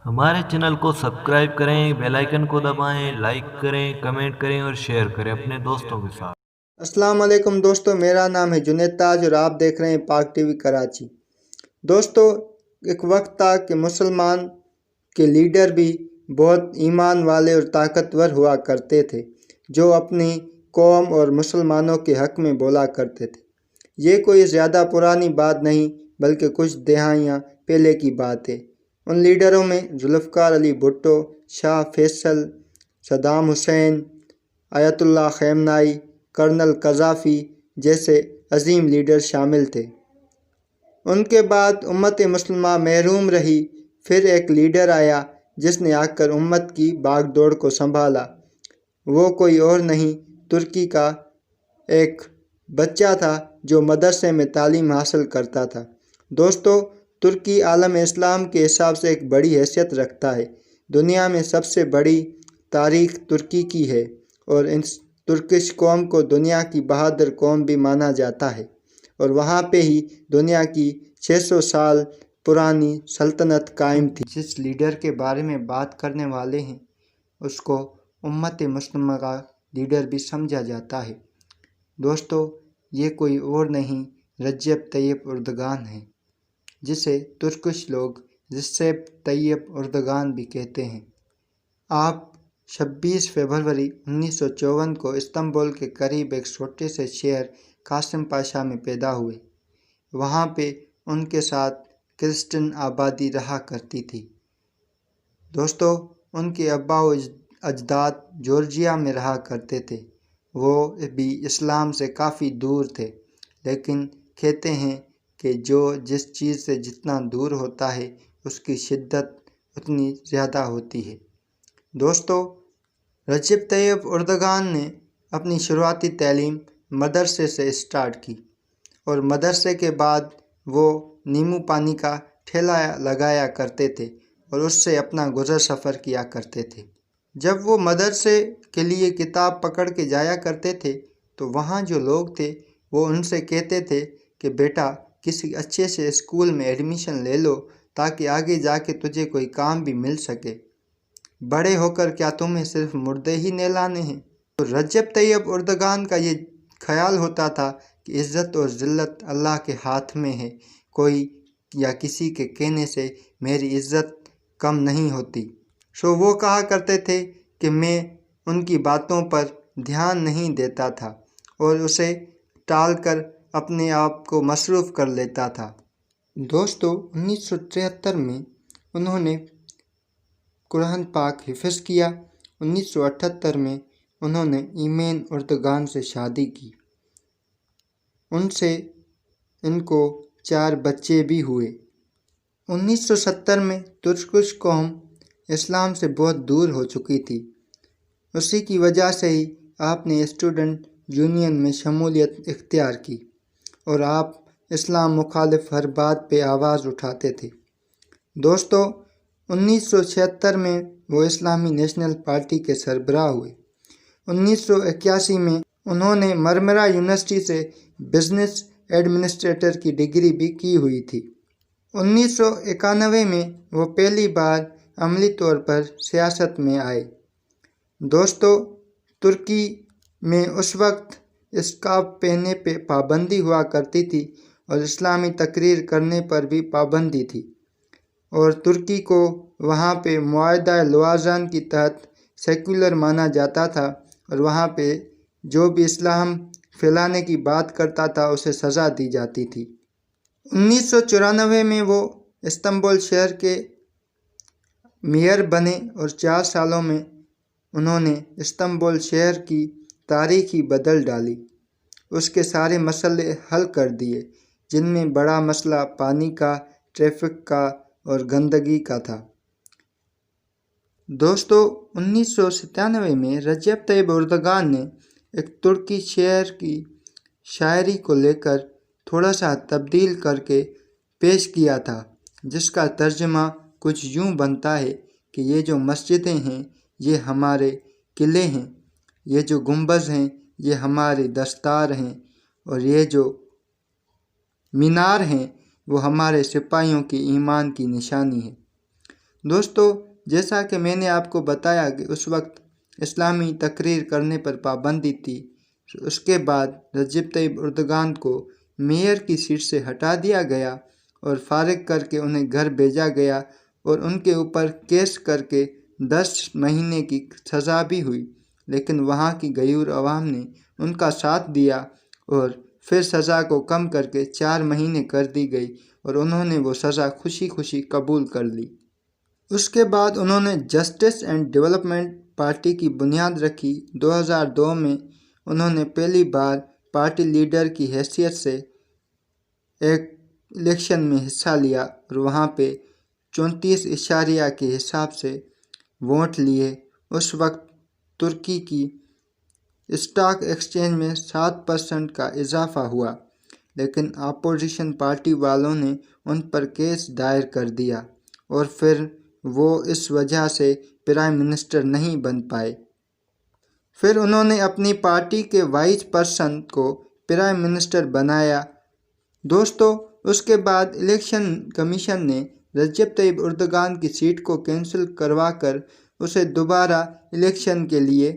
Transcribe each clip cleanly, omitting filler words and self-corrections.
ہمارے چینل کو سبسکرائب کریں، بیل آئیکن کو دبائیں، لائک کریں، کمنٹ کریں اور شیئر کریں اپنے دوستوں کے ساتھ۔ السلام علیکم دوستو، میرا نام ہے جنید تاج اور آپ دیکھ رہے ہیں پاک ٹی وی کراچی۔ دوستو، ایک وقت تھا کہ مسلمان کے لیڈر بھی بہت ایمان والے اور طاقتور ہوا کرتے تھے، جو اپنی قوم اور مسلمانوں کے حق میں بولا کرتے تھے۔ یہ کوئی زیادہ پرانی بات نہیں بلکہ کچھ دہائیاں پہلے کی بات ہے۔ ان لیڈروں میں ذوالفقار علی بھٹو، شاہ فیصل، صدام حسین، آیت اللہ خامنائی، کرنل قذافی جیسے عظیم لیڈر شامل تھے۔ ان کے بعد امت مسلمہ محروم رہی۔ پھر ایک لیڈر آیا جس نے آ کر امت کی باغ دوڑ کو سنبھالا۔ وہ کوئی اور نہیں، ترکی کا ایک بچہ تھا جو مدرسے میں تعلیم حاصل کرتا تھا۔ دوستو، ترکی عالم اسلام کے حساب سے ایک بڑی حیثیت رکھتا ہے۔ دنیا میں سب سے بڑی تاریخ ترکی کی ہے اور اس ترکش قوم کو دنیا کی بہادر قوم بھی مانا جاتا ہے، اور وہاں پہ ہی دنیا کی 600 سال پرانی سلطنت قائم تھی۔ جس لیڈر کے بارے میں بات کرنے والے ہیں اس کو امت مسلمہ کا لیڈر بھی سمجھا جاتا ہے۔ دوستو، یہ کوئی اور نہیں، رجب طیب اردگان ہے، جسے ترکش لوگ ریسیپ طیب اردگان بھی کہتے ہیں۔ آپ 26 فروری 1954 کو استنبول کے قریب ایک چھوٹے سے شہر قاسم پاشا میں پیدا ہوئے۔ وہاں پہ ان کے ساتھ کرسچن آبادی رہا کرتی تھی۔ دوستو، ان کے ابا و اجداد جارجیا میں رہا کرتے تھے۔ وہ بھی اسلام سے کافی دور تھے، لیکن کہتے ہیں کہ جو جس چیز سے جتنا دور ہوتا ہے اس کی شدت اتنی زیادہ ہوتی ہے۔ دوستو، رجب طیب اردگان نے اپنی شروعاتی تعلیم مدرسے سے اسٹارٹ کی، اور مدرسے کے بعد وہ نیمبو پانی کا ٹھیلا لگایا کرتے تھے اور اس سے اپنا گزر سفر کیا کرتے تھے۔ جب وہ مدرسے کے لیے کتاب پکڑ کے جایا کرتے تھے تو وہاں جو لوگ تھے وہ ان سے کہتے تھے کہ بیٹا کسی اچھے سے اسکول میں ایڈمیشن لے لو تاکہ آگے جا کے تجھے کوئی کام بھی مل سکے۔ بڑے ہو کر کیا تمہیں صرف مردے ہی نہلانے ہیں؟ تو رجب طیب اردگان کا یہ خیال ہوتا تھا کہ عزت اور ذلت اللہ کے ہاتھ میں ہے، کوئی یا کسی کے کہنے سے میری عزت کم نہیں ہوتی۔ سو وہ کہا کرتے تھے کہ میں ان کی باتوں پر دھیان نہیں دیتا تھا اور اسے ٹال کر اپنے آپ کو مصروف کر لیتا تھا۔ دوستو، 1973 میں انہوں نے قرآن پاک حفظ کیا۔ 1978 میں انہوں نے ایمن اردگان سے شادی کی۔ ان سے ان کو 4 بچے بھی ہوئے۔ 1970 میں ترکش قوم اسلام سے بہت دور ہو چکی تھی۔ اسی کی وجہ سے ہی آپ نے اسٹوڈنٹ یونین میں شمولیت اختیار کی اور آپ اسلام مخالف ہر بات پہ آواز اٹھاتے تھے۔ دوستو، 1976 میں وہ اسلامی نیشنل پارٹی کے سربراہ ہوئے۔ 1981 میں انہوں نے مرمرہ یونیورسٹی سے بزنس ایڈمنسٹریٹر کی ڈگری بھی کی ہوئی تھی۔ 1991 میں وہ پہلی بار عملی طور پر سیاست میں آئے۔ دوستو، ترکی میں اس وقت اسکارف پہننے پہ پابندی ہوا کرتی تھی اور اسلامی تقریر کرنے پر بھی پابندی تھی، اور ترکی کو وہاں پہ معاہدہ لوازان کی تحت سیکولر مانا جاتا تھا، اور وہاں پہ جو بھی اسلام پھیلانے کی بات کرتا تھا اسے سزا دی جاتی تھی۔ 1994 میں وہ استنبول شہر کے میئر بنے اور 4 سالوں میں انہوں نے استنبول شہر کی تاریخ ہی بدل ڈالی۔ اس کے سارے مسئلے حل کر دیے، جن میں بڑا مسئلہ پانی کا، ٹریفک کا اور گندگی کا تھا۔ دوستو، 1997 میں رجب طیب اردگان نے ایک ترکی شعر کی شاعری کو لے کر تھوڑا سا تبدیل کر کے پیش کیا تھا، جس کا ترجمہ کچھ یوں بنتا ہے کہ یہ جو مسجدیں ہیں یہ ہمارے قلعے ہیں، یہ جو گنبد ہیں یہ ہمارے دستار ہیں، اور یہ جو مینار ہیں وہ ہمارے سپاہیوں کے ایمان کی نشانی ہے۔ دوستو جیسا کہ میں نے آپ کو بتایا کہ اس وقت اسلامی تقریر کرنے پر پابندی تھی، اس کے بعد رجب طیب اردگان کو میئر کی سیٹ سے ہٹا دیا گیا اور فارغ کر کے انہیں گھر بھیجا گیا اور ان کے اوپر کیس کر کے 10 مہینے کی سزا بھی ہوئی، لیکن وہاں کی غیور عوام نے ان کا ساتھ دیا اور پھر سزا کو کم کر کے 4 مہینے کر دی گئی اور انہوں نے وہ سزا خوشی خوشی قبول کر لی۔ اس کے بعد انہوں نے جسٹس اینڈ ڈیولپمنٹ پارٹی کی بنیاد رکھی۔ 2002 میں انہوں نے پہلی بار پارٹی لیڈر کی حیثیت سے ایک الیکشن میں حصہ لیا اور وہاں پہ 34 کے حساب سے ووٹ لیے۔ اس وقت ترکی کی اسٹاک ایکسچینج میں 7% کا اضافہ ہوا، لیکن اپوزیشن پارٹی والوں نے ان پر کیس دائر کر دیا اور پھر وہ اس وجہ سے پرائم منسٹر نہیں بن پائے۔ پھر انہوں نے اپنی پارٹی کے وائس پرسن کو پرائم منسٹر بنایا۔ دوستو اس کے بعد الیکشن کمیشن نے رجب طیب اردگان کی سیٹ کو کینسل کروا کر اسے دوبارہ الیکشن کے لیے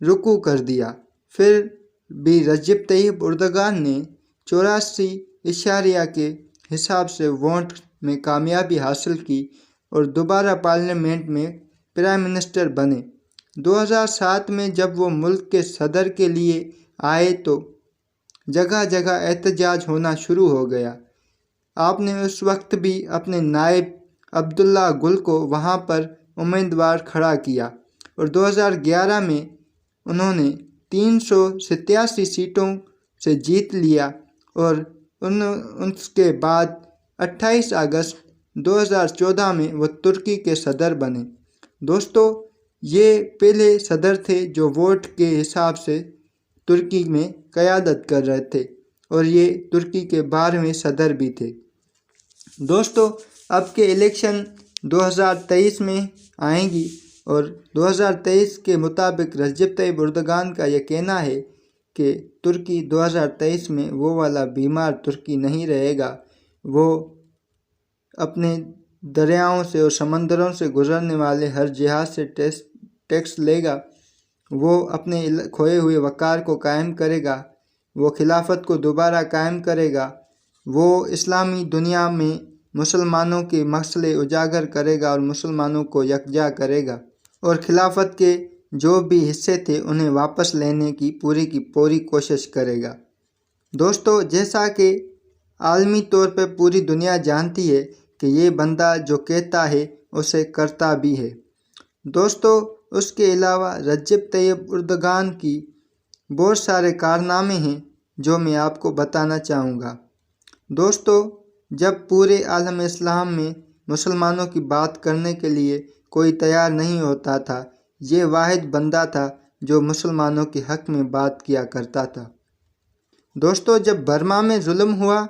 رکو کر دیا۔ پھر بھی رجب طیب اردگان نے 84 کے حساب سے ووٹ میں کامیابی حاصل کی اور دوبارہ پارلیمنٹ میں پرائم منسٹر بنے۔ 2007 میں جب وہ ملک کے صدر کے لیے آئے تو جگہ جگہ احتجاج ہونا شروع ہو گیا۔ آپ نے اس وقت بھی اپنے نائب عبداللہ گل کو وہاں پر امیدوار کھڑا کیا اور 2011 میں انہوں نے 387 سیٹوں سے جیت لیا اور اس کے بعد 28 اگست 2014 میں وہ ترکی کے صدر بنے۔ دوستو یہ پہلے صدر تھے جو ووٹ کے حساب سے ترکی میں قیادت کر رہے تھے اور یہ ترکی کے 12ویں صدر بھی تھے۔ دوستو اب کے الیکشن 2023 میں آئیں گی اور 2023 کے مطابق رجب طیب اردگان کا یہ کہنا ہے کہ ترکی 2023 میں وہ والا بیمار ترکی نہیں رہے گا، وہ اپنے دریاؤں سے اور سمندروں سے گزرنے والے ہر جہاز سے ٹیکس لے گا، وہ اپنے کھوئے ہوئے وقار کو قائم کرے گا، وہ خلافت کو دوبارہ قائم کرے گا، وہ اسلامی دنیا میں مسلمانوں کے مسئلے اجاگر کرے گا اور مسلمانوں کو یکجا کرے گا اور خلافت کے جو بھی حصے تھے انہیں واپس لینے کی پوری کوشش کرے گا۔ دوستو جیسا کہ عالمی طور پہ پوری دنیا جانتی ہے کہ یہ بندہ جو کہتا ہے اسے کرتا بھی ہے۔ دوستو اس کے علاوہ رجب طیب اردگان کی بہت سارے کارنامے ہیں جو میں آپ کو بتانا چاہوں گا۔ دوستو جب پورے عالم اسلام میں مسلمانوں کی بات کرنے کے لیے کوئی تیار نہیں ہوتا تھا، یہ واحد بندہ تھا جو مسلمانوں کے حق میں بات کیا کرتا تھا۔ دوستو جب برما میں ظلم ہوا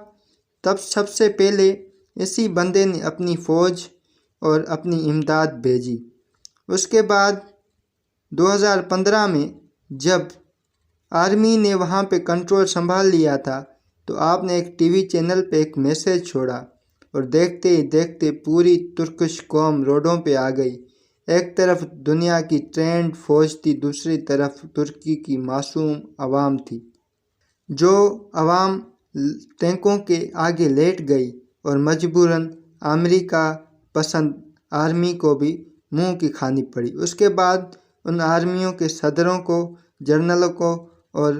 تب سب سے پہلے اسی بندے نے اپنی فوج اور اپنی امداد بھیجی۔ اس کے بعد 2015 میں جب آرمی نے وہاں پہ کنٹرول سنبھال لیا تھا تو آپ نے ایک ٹی وی چینل پہ ایک میسیج چھوڑا اور دیکھتے ہی دیکھتے پوری ترکش قوم روڈوں پہ آ گئی۔ ایک طرف دنیا کی ٹرینڈ فوج تھی، دوسری طرف ترکی کی معصوم عوام تھی، جو عوام ٹینکوں کے آگے لیٹ گئی اور مجبوراً امریکہ پسند آرمی کو بھی منہ کی کھانی پڑی۔ اس کے بعد ان آرمیوں کے صدروں کو، جنرلوں کو اور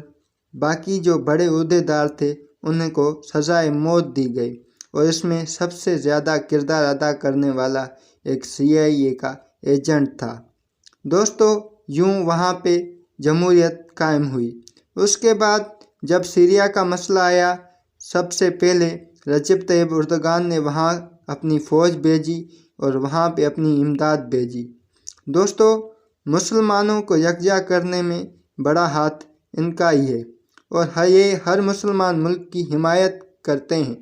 باقی جو بڑے عہدیدار تھے انہیں کو سزائے موت دی گئی اور اس میں سب سے زیادہ کردار ادا کرنے والا ایک CIA کا ایجنٹ تھا۔ دوستو یوں وہاں پہ جمہوریت قائم ہوئی۔ اس کے بعد جب سیریا کا مسئلہ آیا سب سے پہلے رجب طیب اردگان نے وہاں اپنی فوج بھیجی اور وہاں پہ اپنی امداد بھیجی۔ دوستو مسلمانوں کو یکجا کرنے میں بڑا ہاتھ ان کا ہی ہے اور یہ ہر مسلمان ملک کی حمایت کرتے ہیں،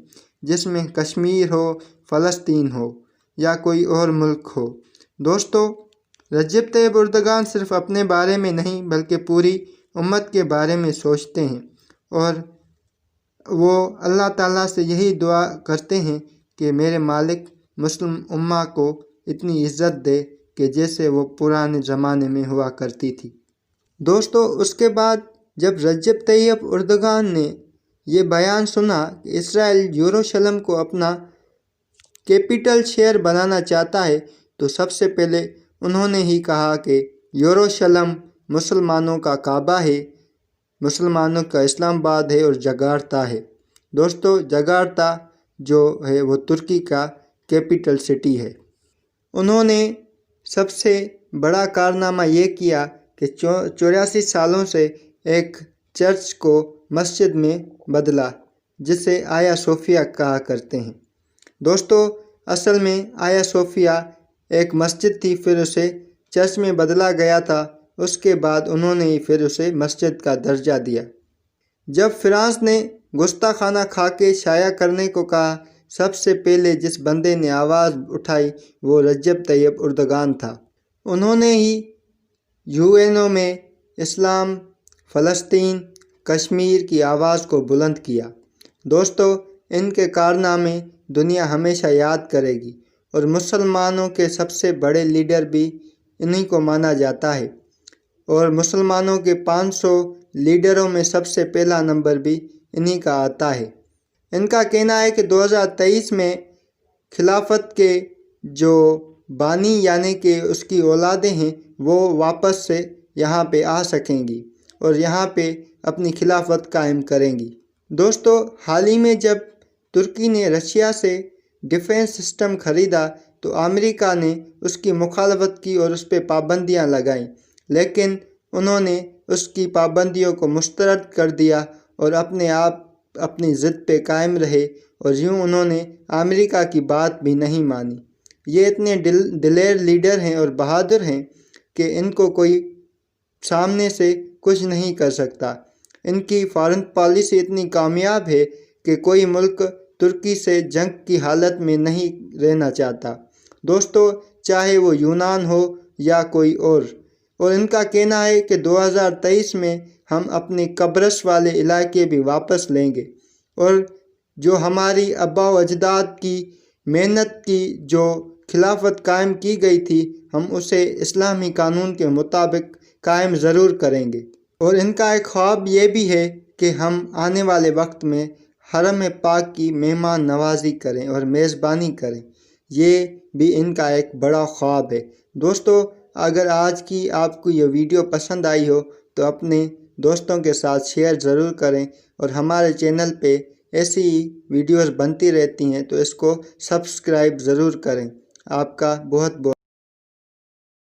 جس میں کشمیر ہو، فلسطین ہو یا کوئی اور ملک ہو۔ دوستو رجب طیب اردگان صرف اپنے بارے میں نہیں بلکہ پوری امت کے بارے میں سوچتے ہیں اور وہ اللہ تعالیٰ سے یہی دعا کرتے ہیں کہ میرے مالک مسلم امہ کو اتنی عزت دے کہ جیسے وہ پرانے زمانے میں ہوا کرتی تھی۔ دوستو اس کے بعد جب رجب طیب اردگان نے یہ بیان سنا کہ اسرائیل یروشلم کو اپنا کیپٹل شہر بنانا چاہتا ہے تو سب سے پہلے انہوں نے ہی کہا کہ یروشلم مسلمانوں کا کعبہ ہے، مسلمانوں کا اسلام آباد ہے اور جکارتا ہے۔ دوستو جکارتا جو ہے وہ ترکی کا کیپٹل سٹی ہے۔ انہوں نے سب سے بڑا کارنامہ یہ کیا کہ 84 سالوں سے ایک چرچ کو مسجد میں بدلا، جسے آیا صوفیہ کہا کرتے ہیں۔ دوستو اصل میں آیا صوفیہ ایک مسجد تھی، پھر اسے چرچ میں بدلا گیا تھا، اس کے بعد انہوں نے ہی پھر اسے مسجد کا درجہ دیا۔ جب فرانس نے گستاخانہ خاکے شائع کرنے کو کہا، سب سے پہلے جس بندے نے آواز اٹھائی وہ رجب طیب اردگان تھا۔ انہوں نے ہی UN میں اسلام، فلسطین، کشمیر کی آواز کو بلند کیا۔ دوستو ان کے کارنامے دنیا ہمیشہ یاد کرے گی، اور مسلمانوں کے سب سے بڑے لیڈر بھی انہی کو مانا جاتا ہے، اور مسلمانوں کے 500 لیڈروں میں سب سے پہلا نمبر بھی انہی کا آتا ہے۔ ان کا کہنا ہے کہ 2023 میں خلافت کے جو بانی یعنی کہ اس کی اولادیں ہیں وہ واپس سے یہاں پہ آ سکیں گی اور یہاں پہ اپنی خلافت قائم کریں گی۔ دوستو حال ہی میں جب ترکی نے رشیا سے ڈیفنس سسٹم خریدا تو امریکہ نے اس کی مخالفت کی اور اس پہ پابندیاں لگائیں، لیکن انہوں نے اس کی پابندیوں کو مسترد کر دیا اور اپنے آپ اپنی ضد پہ قائم رہے، اور یوں انہوں نے امریکہ کی بات بھی نہیں مانی۔ یہ اتنے دلیر لیڈر ہیں اور بہادر ہیں کہ ان کو کوئی سامنے سے کچھ نہیں کر سکتا۔ ان کی فارن پالیسی اتنی کامیاب ہے کہ کوئی ملک ترکی سے جنگ کی حالت میں نہیں رہنا چاہتا، دوستو چاہے وہ یونان ہو یا کوئی اور ان کا کہنا ہے کہ 2023 میں ہم اپنے قبرص والے علاقے بھی واپس لیں گے، اور جو ہماری آباء و اجداد کی محنت کی جو خلافت قائم کی گئی تھی ہم اسے اسلامی قانون کے مطابق قائم ضرور کریں گے۔ اور ان کا ایک خواب یہ بھی ہے کہ ہم آنے والے وقت میں حرم پاک کی مہمان نوازی کریں اور میزبانی کریں، یہ بھی ان کا ایک بڑا خواب ہے۔ دوستو اگر آج کی آپ کو یہ ویڈیو پسند آئی ہو تو اپنے دوستوں کے ساتھ شیئر ضرور کریں، اور ہمارے چینل پہ ایسی ہی ویڈیوز بنتی رہتی ہیں تو اس کو سبسکرائب ضرور کریں۔ آپ کا بہت بہت